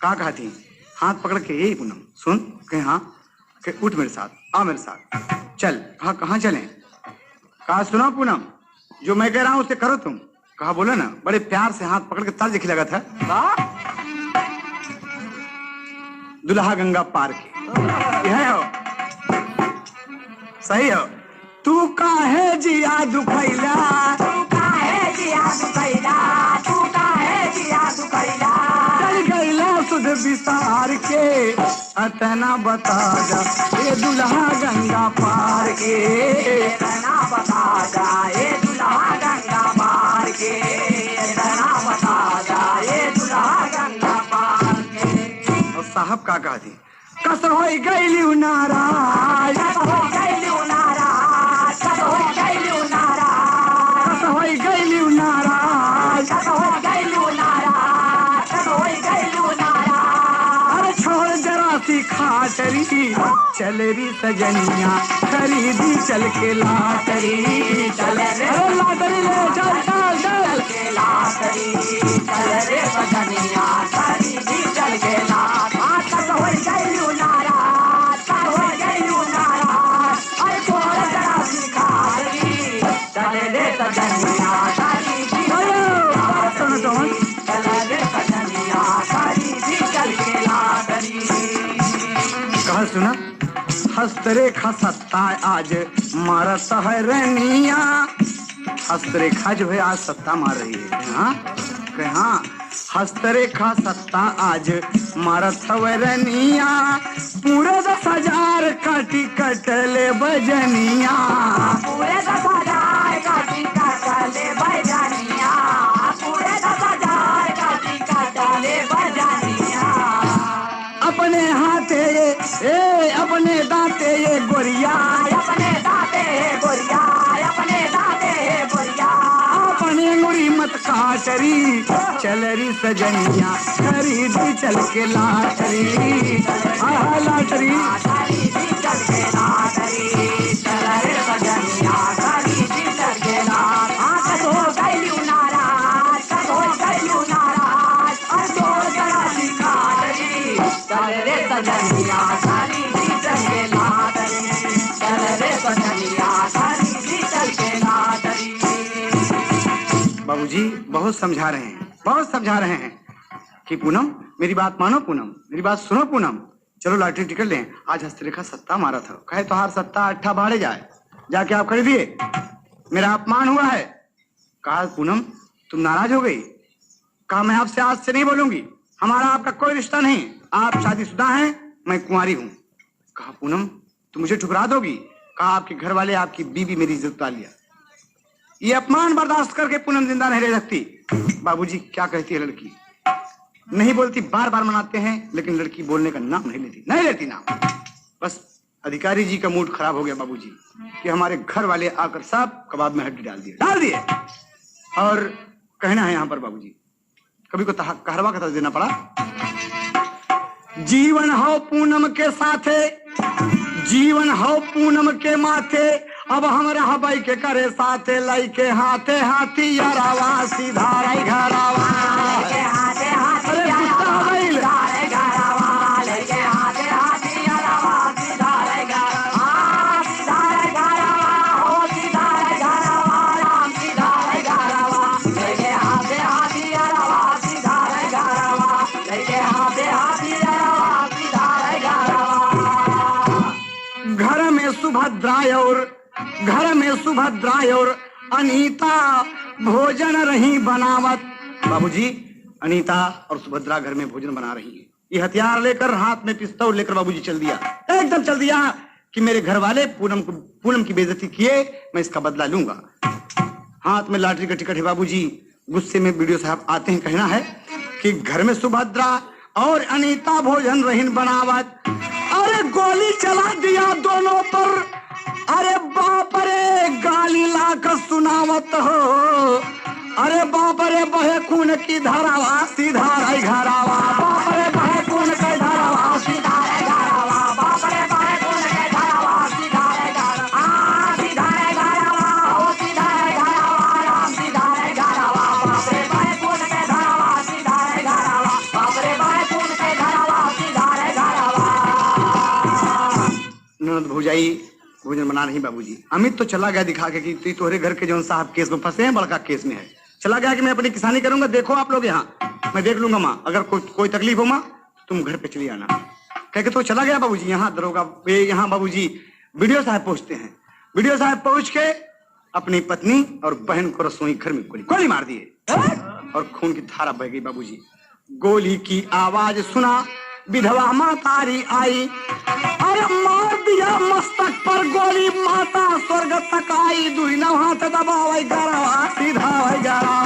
कहा थी, हाथ पकड़ के, यही पूनम सुन, कहे हाँ, कहे उठ मेरे साथ, आ मेरे साथ चल। कहा कहाँ चलें? कहा सुनो पूनम, जो मैं कह रहा हूं उसे करो तुम। कहा बोलो ना। बड़े प्यार से हाथ पकड़ के ताल खिलाया था। दुल्हा गंगा पार के यह हो, सही हो। तू काहे जिया दुखैला, तू काहे जिया दुखैला, तू काहे जिया दुखैला, चल गैला सुध विसार के, अतना बता जा ये दुल्हा गंगा पार के, इतना बता जा ये दुल्हा गंगा पार के, इतना बता जा ये दुल्हा गंगा पार के। और साहब का कहा थी, कस हो गई नाराज, कस हो गई नाराज, कस हो गई नाराज, कस हो गई नाराज, कस हो गई नाराज, कस हो गई नाराज। अरे छोड़ जरा सी खाटरी, चल री सजनिया खरीदी चल के लाटरी, चल रे अरे लाटरी ले चल चल चल के लाटरी, चल रे सजनिया खरीदी चल के लाट। कस हो गई नाराज, कस हो गई नाराज, अरे छोड़ जरा सी खाटरी, चल रे सजनिया खरीदी सुनो तो चल रे सजनिया खरीदी चल के लाटरी। कहा सुना, हस्तरेखा सत्ता आज मारत है रनिया, हस्तरेखा जो है आज सत्ता मार रही है। हाँ, हस्तरेखा सत्ता आज मारत है रनिया, पूरे 10,000 का टिकट ले बजनिया, पूरे 10,000 का टिकट ले बजनिया, पूरे 10,000 का टिकट ले बजनिया। अपने हाथे अपने दांते ये गोरिया, अपने दाते गोरिया, अपने दाते गोरिया, अपने अंगुरी मत काटरी, चल री सजनिया खरीदी चल के लाटरी, लाटरी खरीदी चल के लाटरी, चल रे सजनिया खरीदी चल के लाट। कस हो गई नाराज, कस हो गई नाराज, और छोड़ जरा सी खाटरी, चल रे सजनिया खरीदी चल के लाटरी, चल रे सजनिया खरीदी चल के लाटरी। बाबूजी बहुत समझा रहे हैं, बहुत समझा रहे हैं कि पूनम मेरी बात मानो, पूनम मेरी बात सुनो, पूनम चलो लॉटरी टिकट लें। आज हस्तरेखा सत्ता मारा था, कहे तो हार सत्ता अट्ठा बाढ़े जाए, जाके आप खरीदिए, मेरा अपमान हुआ है। कहा पूनम तुम नाराज हो गई? कहा मैं आपसे आज से नहीं बोलूंगी, हमारा आपका कोई रिश्ता नहीं, आप शादीशुदा हैं, मैं कुंवारी हूं। कहा पूनम तुम मुझे ठुकरा दोगी? कहा आपके घर वाले, आपकी बीवी मेरी इज्जत उतार लिया, ये अपमान बर्दाश्त करके पूनम जिंदा नहीं रह सकती। बाबूजी क्या कहती है लड़की? नहीं बोलती, बार बार मनाते हैं, लेकिन लड़की बोलने का नाम नहीं लेती नाम। बस अधिकारी जी का मूड खराब हो गया बाबूजी कि हमारे घर वाले आकर सब कबाब में हड्डी डाल दिए। और कहना है यहाँ पर बाबूजी, कभी को कहरवा का देना पड़ा। जीवन हो पूनम के साथे, जीवन हो पूनम के माथे, अब हम रहबै के करे साथे, लाई के हाथे हाथी यारावा, सीधा रही घरावा, के हाथे हाथी अरे गुस्सा हो गई। सीधारे घरावा, लेके हाथे हाथी यारावा, सीधारे घरावा, सीधारे घरावा, हो सीधारे घरावा, राम सीधारे घरावा, लेके हाथे हाथी यारावा, सीधारे घरावा, लेके हाथे हाथी यारावा, सीधारे घरावा। घर में सुभद्रा और अनीता भोजन रही बनावत। बाबूजी अनीता और सुभद्रा घर में भोजन बना रही है। ये हथियार लेकर, हाथ में पिस्तौल लेकर बाबूजी चल दिया, एकदम चल दिया कि मेरे घर वाले पूनम की बेइज्जती किए, मैं इसका बदला लूंगा। हाथ में लॉटरी का टिकट है बाबूजी। गुस्से में वीडियो साहब आते हैं, कहना है कि घर में सुभद्रा और अनीता भोजन रहीन बनावत। अरे गोली चला दिया दोनों पर, अरे बाप रे गाली लाकर सुनावत हो, अरे बाप रे बहे खून की धारावा, सीधा रही घरावा, बाप रे बहे खून की धारावा, ननद भौजाई भोजन बना रही बाबूजी। अमित तो चला गया दिखा के कि तोहरे घर के जो साहब केस में फंसे हैं, बड़का केस में है। चला गया कि मैं अपनी किसानी करूंगा, देखो आप लोग यहाँ, मैं देख लूंगा माँ, अगर कोई तकलीफ हो माँ तुम घर पे चली आना। कह के तो चला गया बाबूजी। यहाँ दरोगा यहाँ बाबूजी वीडियो साहब पहुंचते हैं। वीडियो साहब पहुंच के अपनी पत्नी और बहन को रसोई घर में गोली मार दिए और खून की धारा बह गई बाबूजी। गोली की आवाज सुना विधवा मातारी आई, अरे मार दिया मस्तक पर गोली, माता स्वर्ग तक आई। दुहिना हाथ दबावे गरवा सीधा है गरवा,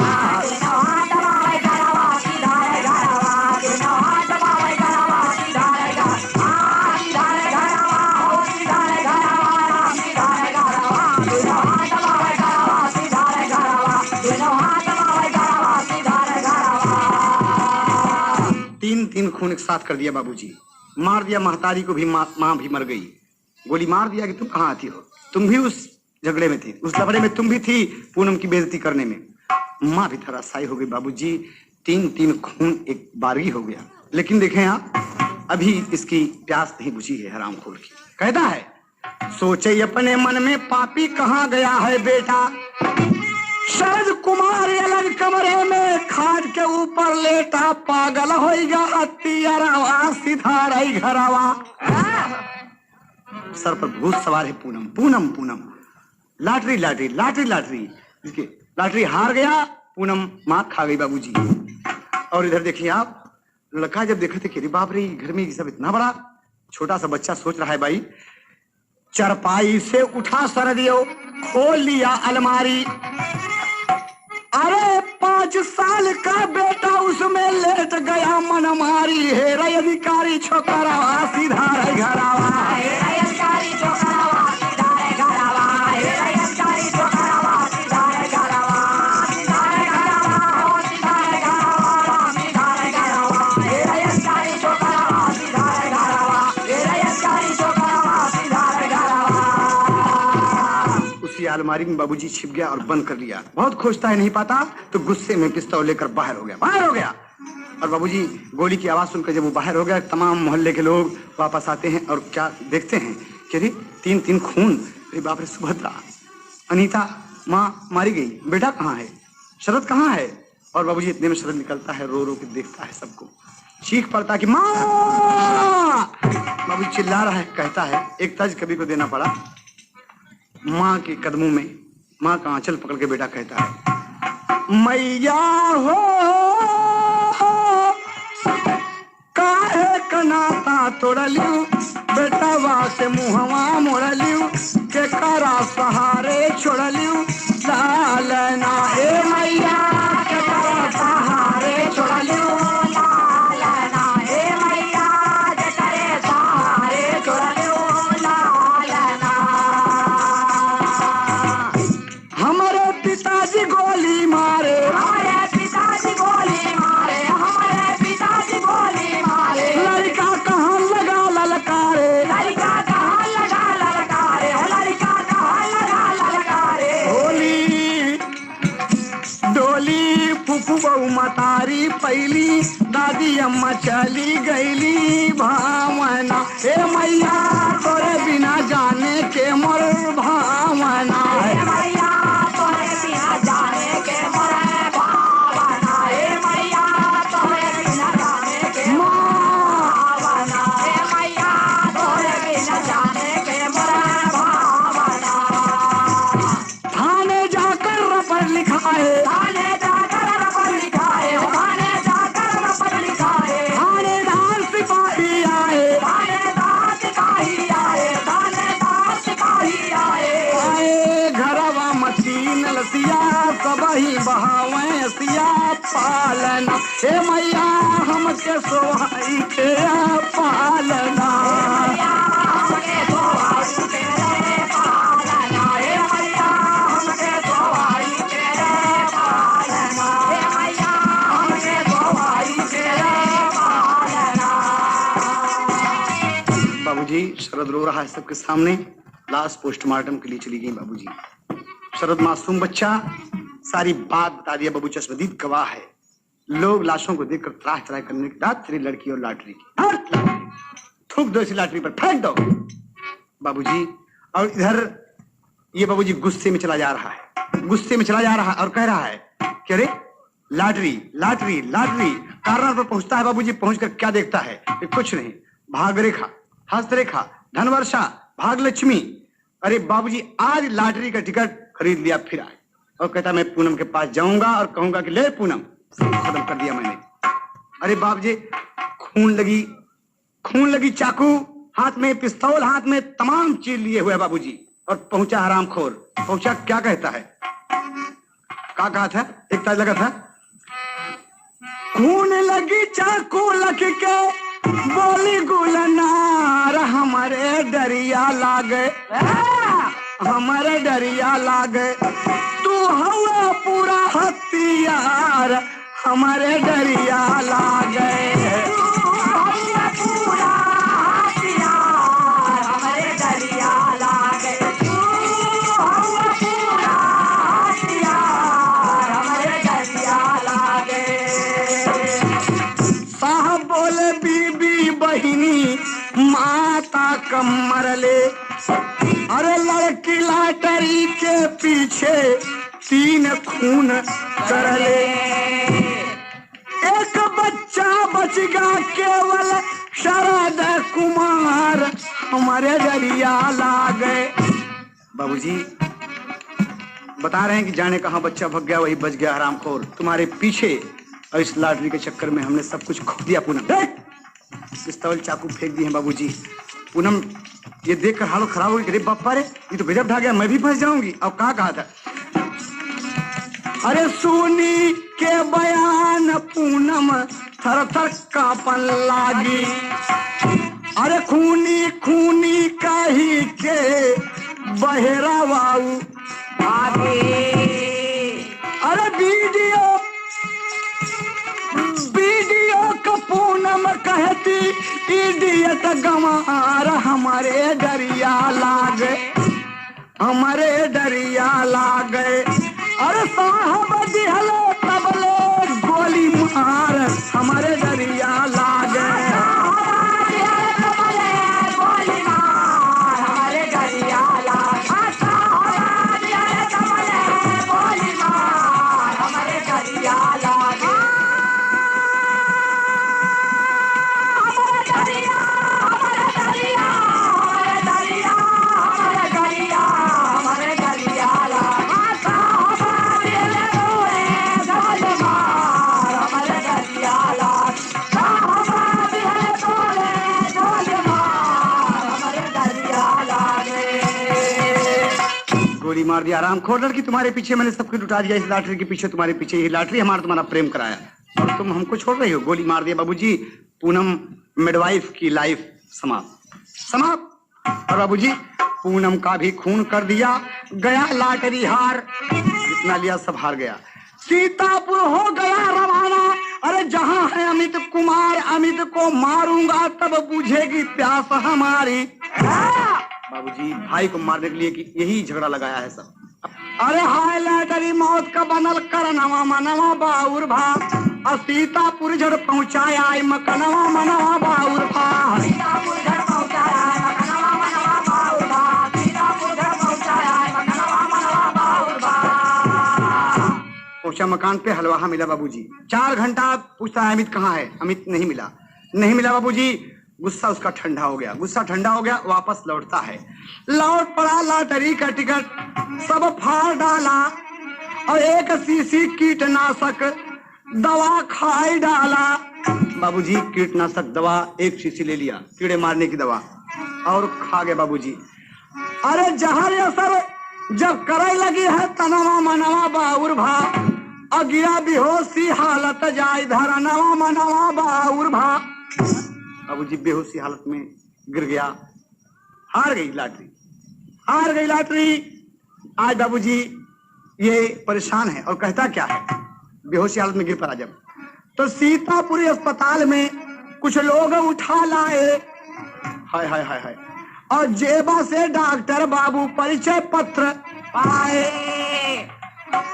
तीन खून एक साथ कर दिया बाबूजी। मार दिया महतारी को भी, माँ भी मर गई। गोली मार दिया कि तुम कहाँ आती हो, तुम भी उस झगड़े में थी, उस लफड़े में तुम भी थी, पूनम की बेइज्जती करने में। माँ भी धराशायी हो गई बाबूजी। तीन खून एक बारगी हो गया। लेकिन देखें आप, अभी इसकी प्यास नहीं बुझी है हरामखोर की। कहता है सोचे अपने मन में पापी कहाँ गया है बेटा, शरद कुमार अलग कमरे में खाट के ऊपर लेटा, पागल हो गया अतियारावा सीधा रही घरावा। सर पर भूत सवार है Poonam, Poonam Poonam, lottery lottery lottery lottery, इसके लाटरी हार गया, पूनम मार खा गई बाबूजी। और इधर देखिए आप, लड़का जब देखा थे कि बाप रे घर में सब इतना बड़ा, छोटा सा बच्चा सोच रहा है भाई, चरपाई से उठा सरदियो, खोल लिया अलमारी, अरे 5 साल का बेटा उसमें लेट गया मन मारी। हे रे अधिकारी छोकरावा सीधा रे घरावा, हे रे अधिकारी छोकरावा सीधा रे घरावा, हे रे अधिकारी छोकरावा सीधा रे घरावा, सीधा रे घरावा, सीधा रे घरावा, सीधा रे घरावा, हे रे अधिकारी छोकरावा सीधा रे घरावा, हे रे अधिकारी छोकरावा सीधा रे घरावा। उसी अलमारी में बाबूजी छिप गया और बंद कर लिया। बहुत खोजता है नहीं पाता, तो गुस्से में पिस्तौल लेकर बाहर हो गया। और बाबूजी गोली की आवाज सुनकर जब वो बाहर हो गया, तमाम मोहल्ले के लोग वापस आते हैं और क्या देखते हैं कि अरे तीन खून, अरे बाप रे, सुभद्रा, अनीता माँ मारी गई, बेटा कहाँ है, शरद कहाँ है। और बाबूजी इतने में शरद निकलता है, रो रो के देखता है सबको, चीख पड़ता है कि माँ। बाबूजी चिल्ला रहा है, कहता है, एक तज कभी को देना पड़ा, माँ के कदमों में माँ का आंचल पकड़ के बेटा कहता है, मैया हो काहे कनाता तोड़लियो, बेटवा से मुहवा मोड़लियो, के करा सहारे छोड़लियो, लालना ए मैया के करा सहारे छोड़लियो, लालना ए मैया के करे सहारे छोड़लियो, लालना। हमारे पिताजी गोली मारे, हमारे पिताजी गोली मारे, हमारे पिताजी गोली मारे, लड़का कहाँ लगा ललकारे, लड़का कहाँ लगा ललकारे, लड़का कहाँ लगा ललकारे। डोली फूफू बहू मतारी पहली, दादी अम्मा चली गईली भावना, हे मैया तोरे बिना जाने के मोर भावना, हे मैया तोरे बिना जाने के मोर भावना, हे मैया तोरे बिना जाने के भावना, हे मैया तोरे बिना जाने के मोर भावना। थाने जाकर रपट लिखा है, थाने जाकर रपट लिखा है, थाने जाकर रपट लिखा है, थानेदार सिपाही आए, थानेदार सिपाही आए, थानेदार सिपाही आए, घरवा मशीन लसिया सबही बहावे सिया पालना, हे मैया हमके सोहाई के पालना, हमके सोहाई के पालना, हे मैया हमके सोहाई के पालना, हे मैया हमके सोहाई के पालना। बाबूजी शरद रो रहा है सबके सामने। लाश पोस्टमार्टम के लिए चली गई बाबूजी। शरद मासूम बच्चा सारी बात बता दिया। बाबू चश्मदीद गवाह है। लोग लाशों को देखकर त्राह त्राह करने के बाद तेरी लड़की और लाटरी की थूक दो इसी लाटरी पर, फेंक दो। बाबूजी। और इधर ये बाबूजी गुस्से में चला जा रहा है, गुस्से में चला जा रहा है और कह रहा है कि अरे लॉटरी लॉटरी लॉटरी। कार्नर पर पहुंचता है बाबूजी, पहुंचकर क्या देखता है कि कुछ नहीं, भागरेखा, हस्तरेखा, धनवर्षा, भागलक्ष्मी। अरे बाबूजी आज लॉटरी का टिकट खरीद लिया फिर आए और कहता मैं पूनम के पास जाऊंगा और कहूंगा कि ले पूनम, सब खत्म कर दिया मैंने। अरे बाप जी, खून लगी चाकू हाथ में, पिस्तौल हाथ में, तमाम चीज लिए हुए बाबूजी। और पहुंचा हरामखोर, पहुंचा क्या कहता है, क्या कहा था, एक ताज लगा था, खून लगी चाकू लग के बोली गुलनार, हमारे डरिया लागे, हमारे डरिया लागे, तू हवा पूरा हथियार, हमारे डरिया लागे, पूरा हथियार, हमारे डरिया लागे, पूरा हथियार, हमारे डरिया लागे। साहब बोले बीबी बहिनी माता कमर ले, अरे लड़की लॉटरी के पीछे 3 खून कर ले, एक बच्चा बच गया केवल शरद कुमार, हमारे डरिया लागे। बाबूजी बता रहे हैं कि जाने कहां बच्चा भग गया वही बच गया हरामखोर, तुम्हारे पीछे। और इस लॉटरी के चक्कर में हमने सब कुछ खो दिया। पूनम पिस्तौल चाकू फेंक दिए हैं बाबूजी। पूनम ये देखकर हालत खराब हो गई, अरे बापा रे ये तो गजब ढा गया, मैं भी फंस जाऊंगी। अब कहा था, अरे सुनी के बयान पूनम थर थर कांपन लागी, अरे खूनी खूनी कही के बहेरा बाबू आगे, अरे वीडियो का पूनम कहती इडियट गंवार, हमारे डरिया लागे, हमारे डरिया लागे, अरे साहब दिहले तबले गोली मार, हमारे डरिया लागे, गोली मार, हमारे डरिया लागे, गोली मार, हमारे डरिया लागे, हमारे डरिया, हमारे डरिया, हमारे डरिया, हमारे डरिया, हमारे डरिया लागे। गोली मार दिया आरामखोर, लड़की तुम्हारे पीछे मैंने सब कुछ लुटा दिया, इस लॉटरी के पीछे तुम्हारे पीछे, ये लॉटरी हमारा तुम्हारा प्रेम कराया और तुम हमको छोड़ रही हो। गोली मार दिया बाबूजी, पूनम मिडवाइफ की लाइफ समाप्त। और बाबूजी पूनम का भी खून कर दिया, गया लॉटरी हार, जितना लिया सब हार गया। सीतापुर हो गया रवाना, अरे जहां है अमित कुमार, अमित को मारूंगा तब बुझेगी प्यास हमारी। बाबूजी भाई को मारने के लिए कि यही झगड़ा लगाया है सब। अरे हाय लॉटरी मौत का बनल कर नवा मनवा बाउर भा, और सीतापुर झड़ पहुंचाया मकनवा मनवा बाउर भा, सीतापुर झड़ पहुंचाया मकनवा मनवा बाउर भा, सीतापुर झड़ पहुंचाया मकनवा मनवा बाउर भा। पहुंचा मकान पे, हलवाहा मिला बाबूजी। 4 घंटा पूछता है अमित कहाँ है, अमित नहीं मिला, नहीं मिला बाबूजी। गुस्सा उसका ठंडा हो गया, गुस्सा ठंडा हो गया, वापस लौटता है, लौट पड़ा लॉटरी का टिकट सब फाड़ डाला और एक शीशी कीटनाशक दवा खाई डाला। बाबूजी कीटनाशक दवा 1 शीशी ले लिया, कीड़े मारने की दवा, और खा गए बाबूजी। अरे जहर असर जब करे लगी है तनवा मनवा बाउर भा, अगिया बेहोशी हालत जाय धरनवा मनवा बाउर भा। बाबूजी बेहोशी हालत में गिर गया, हार गई लॉटरी, हार गई लॉटरी। आज बाबूजी ये परेशान है और कहता क्या है, बेहोशी हालत में गिर पड़ा जब, तो सीतापुरी अस्पताल में कुछ लोग उठा लाए, हाय हाय हाय हाय, और जेबा से डॉक्टर बाबू परिचय पत्र पाए।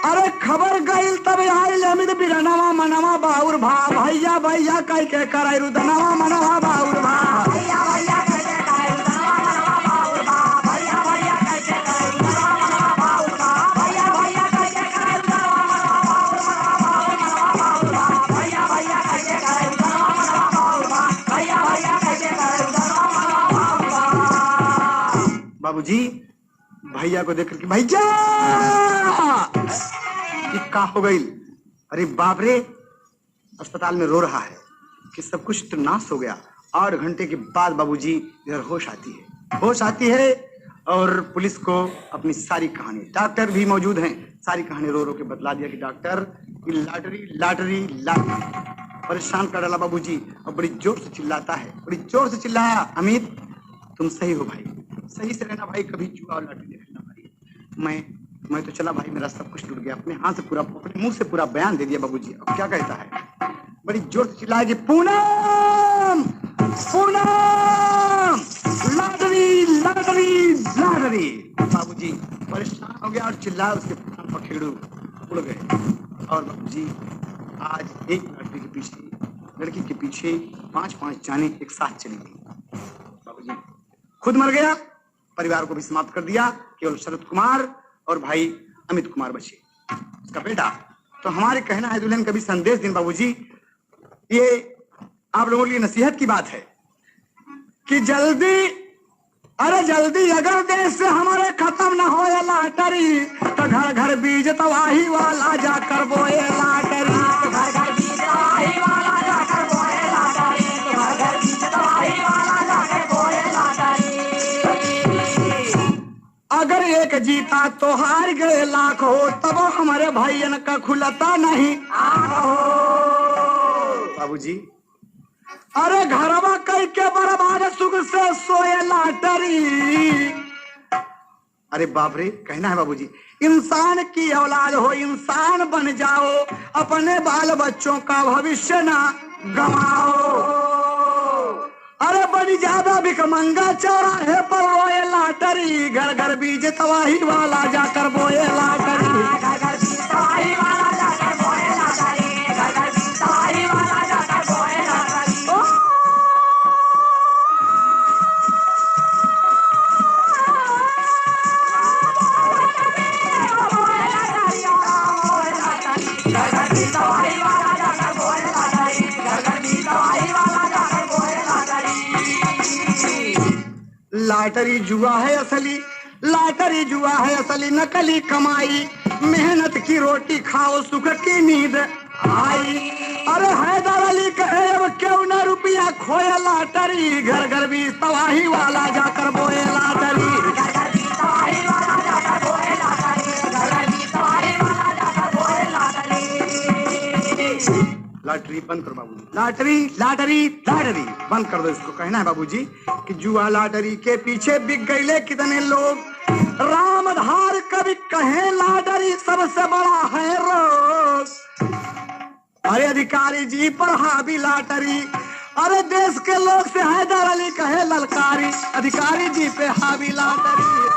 अरे खबर गई तब आई अमित बिरनवा मनवा बाउर भा, भैया भैया कह के कराई रुदनवा मनवा बाउर भा, भैया भैया कह के कराई रुदनवा मनवा बाउर भा, बाबूजी भैया को देख करके भैया ये का हो गई? अरे बाप रे, अस्पताल में रो रहा है कि सब कुछ तो नाश हो गया। 8 घंटे के बाद बाबूजी इधर होश आती है और पुलिस को अपनी सारी कहानी, डॉक्टर भी मौजूद हैं, सारी कहानी रो रो के बतला दिया कि डॉक्टर ये लॉटरी परेशान कर डाला बाबूजी। और बड़ी जोर से चिल्लाता है, बड़ी जोर से चिल्लाया, अमित तुम सही हो भाई, सही से रहना भाई, कभी जुआ और लॉटरी नहीं खेलना भाई। मैं तो चला भाई, मेरा सब कुछ टूट गया। अपने हाथ से पूरा, अपने मुंह से पूरा बयान दे दिया बाबूजी। अब क्या कहता है? बड़ी जोर से चिल्लाया कि पूनम लॉटरी। बाबूजी परेशान हो गया और चिल्लाया, उसके पखेड़ू उड़ गए। और बाबूजी आज एक लड़की के पीछे 5-5 जाने एक साथ चली गई। बाबूजी खुद मर गया, परिवार को भी समाप्त कर दिया, केवल शरद कुमार और भाई अमित कुमार बचे, उसका बेटा। तो हमारे कहना है दुल्हन कभी संदेश दिन बाबूजी, ये आप लोगों के लिए नसीहत की बात है कि जल्दी अगर देश से हमारे खत्म न हो लॉटरी, तो घर घर बीज तबाही वाला जाकर बोए लॉटरी। घर बीज तबाही वाला जाकर बोए लॉटरी, घर बीज तबाही वाला जाकर बोए लॉटरी। अगर एक जीता तो हार गए लाख हो, तब हमारे भाइयन का खुलता नहीं बाबूजी। अरे घरवा कई के बर्बाद सुख से सोए लॉटरी। अरे बाप रे, कहना है बाबूजी, इंसान की औलाद हो, इंसान बन जाओ, अपने बाल बच्चों का भविष्य ना गवाओ। अरे बड़ी ज्यादा भिखमंगा चौराहे पर रोए लॉटरी, घर घर बीज तबाही वाला जाकर बोए लॉटरी। घर बीज तबाही वाला जाकर बोए लॉटरी, घर बीज तबाही वाला जाकर बोए लॉटरी। लॉटरी जुआ है असली, नकली कमाई, मेहनत की रोटी खाओ, सुख की नींद आई। अरे हैदर अली कहे अब क्यों न रुपया खोए लॉटरी, घर घर भी तबाही वाला जाकर बोए लॉटरी। लॉटरी बंद करो बाबूजी, लॉटरी बंद कर दो इसको। कहना है बाबूजी कि जुआ लॉटरी के पीछे बिक गए कितने लोग। रामधार कभी कहे लॉटरी सबसे बड़ा है रोग। अरे अधिकारी जी पर हावी लॉटरी, अरे देश के लोग से हैदर अली कहे ललकारी, अधिकारी जी पे हावी लॉटरी।